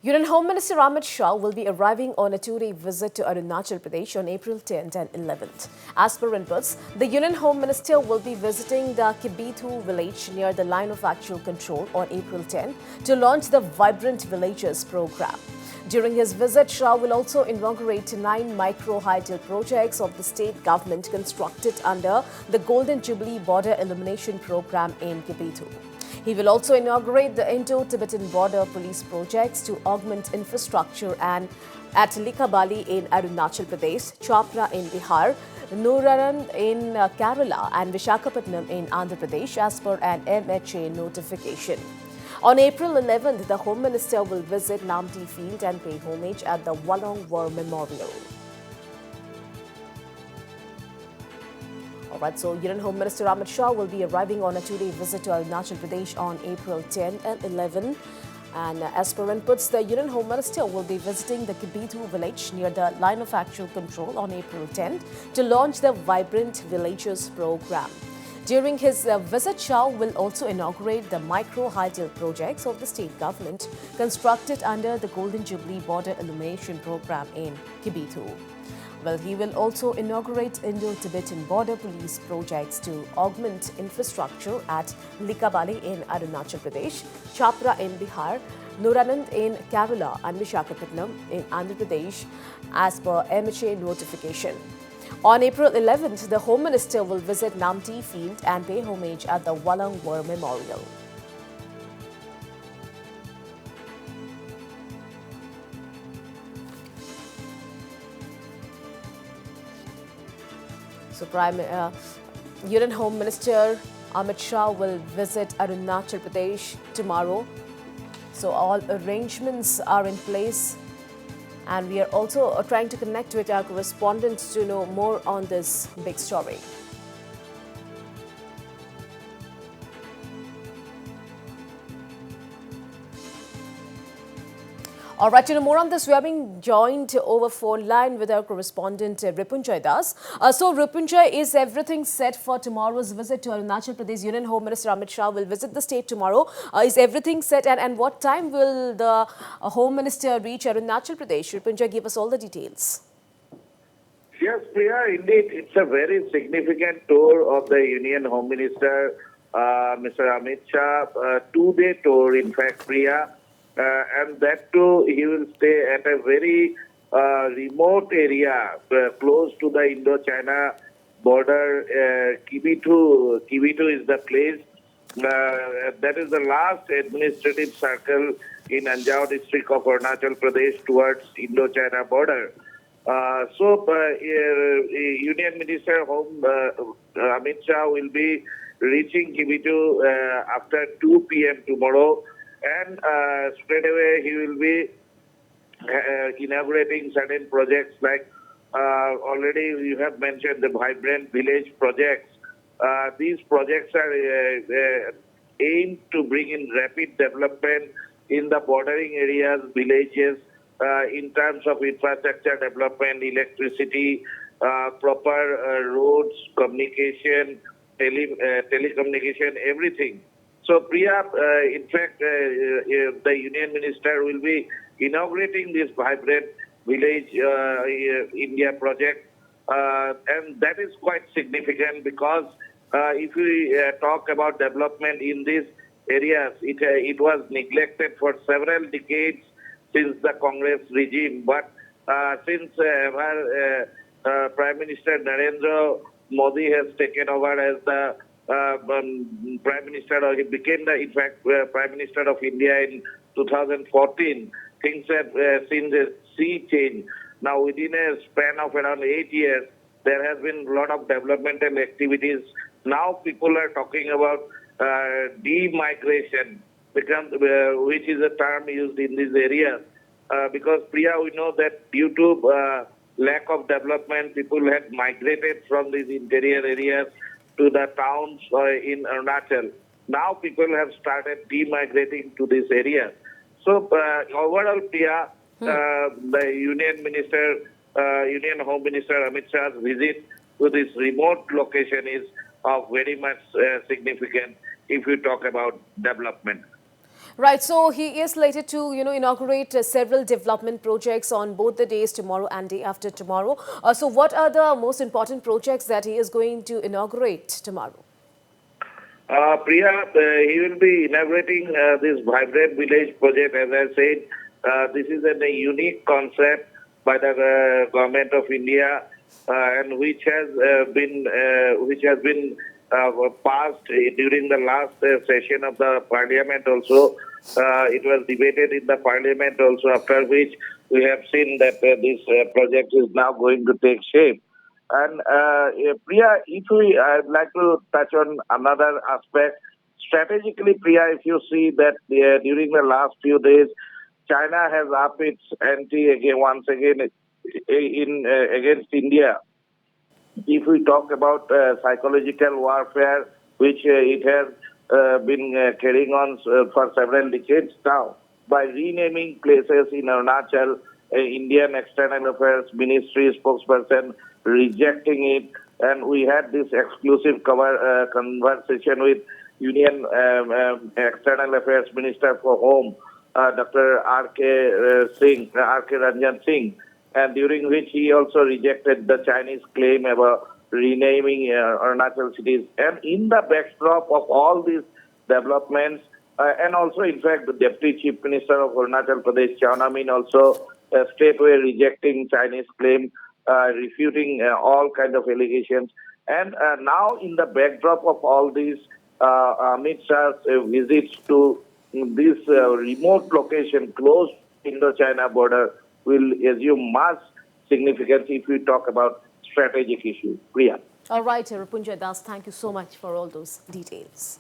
Union Home Minister Amit Shah will be arriving on a two-day visit to Arunachal Pradesh on April 10th and 11th. As per inputs, the Union Home Minister will be visiting the Kibithoo village near the line of actual control on April 10 to launch the Vibrant Villages program. During his visit, Shah will also inaugurate 9 Micro Hydel Projects of the state government constructed under the Golden Jubilee Border Illumination Programme in Kibithoo. He will also inaugurate the Indo-Tibetan Border Police projects to augment infrastructure and at Likabali in Arunachal Pradesh, Chapra in Bihar, Nooranad in Kerala and Vishakapatnam in Andhra Pradesh as per an MHA notification. On April 11th, the Home Minister will visit Namdi Field and pay homage at the Walong War Memorial. Alright, so Union Home Minister Amit Shah will be arriving on a two-day visit to Arunachal Pradesh on April 10 and 11. And as per inputs, the Union Home Minister will be visiting the Kibithoo village near the line of actual control on April 10 to launch the Vibrant Villages program. During his visit, Shah will also inaugurate the Micro Hydel Projects of the state government constructed under the Golden Jubilee Border Illumination Programme in Kibithoo. Well, he will also inaugurate Indo-Tibetan Border Police projects to augment infrastructure at Likabali in Arunachal Pradesh, Chapra in Bihar, Nooranad in Kerala and Vishakapatnam in Andhra Pradesh as per MHA notification. On April 11th, the Home Minister will visit Namdi Field and pay homage at the Walong War Memorial. So, Union Home Minister Amit Shah will visit Arunachal Pradesh tomorrow. So, all arrangements are in place. And we are also trying to connect with our correspondents to know more on this big story. All right, to know more on this, we are being joined over phone line with our correspondent Ripunjay Das. So, Ripunjay, is everything set for tomorrow's visit to Arunachal Pradesh? Union Home Minister Amit Shah will visit the state tomorrow. Is everything set, and what time will the Home Minister reach Arunachal Pradesh? Ripunjay, give us all the details. Yes, Priya, indeed, it's a very significant tour of the Union Home Minister, Mr. Amit Shah, two-day tour, in fact, Priya. And that too, he will stay at a very remote area close to the Indo-China border. Kibithoo is the place. That is the last administrative circle in Anjaw district of Arunachal Pradesh towards Indo-China border. Union Minister Home Amit Shah will be reaching Kibithoo after 2 p.m. tomorrow. And straight away he will be inaugurating certain projects like already you have mentioned the Vibrant Village projects. These projects are aimed to bring in rapid development in the bordering areas, villages, in terms of infrastructure development, electricity, proper roads, communication, telecommunication, everything. So, Priya, in fact, the Union Minister will be inaugurating this Vibrant Village India project. And that is quite significant because if we talk about development in these areas, it was neglected for several decades since the Congress regime. But since Prime Minister Narendra Modi has taken over as the Prime Minister, or he became the, in fact, Prime Minister of India in 2014. Things have seen a sea change. Now, within a span of around 8 years, there has been a lot of developmental activities. Now, people are talking about demigration, which is a term used in these areas. Because, Priya, we know that due to lack of development, people had migrated from these interior areas to the towns in Arunachal. Now people have started demigrating to this area. So overall, Priya, the Union Home Minister Amit Shah's visit to this remote location is of very much significant if you talk about development. Right, so he is slated to, inaugurate several development projects on both the days, tomorrow and day after tomorrow. So what are the most important projects that he is going to inaugurate tomorrow? Priya, he will be inaugurating this vibrant village project. As I said, this is a unique concept by the government of India, and which has been passed during the last session of the parliament. Also, it was debated in the parliament. Also, after which we have seen that this project is now going to take shape. And Priya, if I'd like to touch on another aspect. Strategically, Priya, if you see that during the last few days, China has upped its ante again once again against India. If we talk about psychological warfare, which it has been carrying on for several decades now, by renaming places in Arunachal, Indian External Affairs Ministry spokesperson rejecting it, and we had this exclusive conversation with Union External Affairs Minister for Home, Dr. R.K. Ranjan Singh, and during which he also rejected the Chinese claim about renaming Arunachal cities. And in the backdrop of all these developments, and also, in fact, the Deputy Chief Minister of Arunachal Pradesh, Chaonamin, also straightway rejecting Chinese claim, refuting all kind of allegations. And now, in the backdrop of all these, Amit Shah's visits to this remote location close to Indo-China border will assume much significance if we talk about strategic issues. Priya. All right, Rapunjay Das, thank you so much for all those details.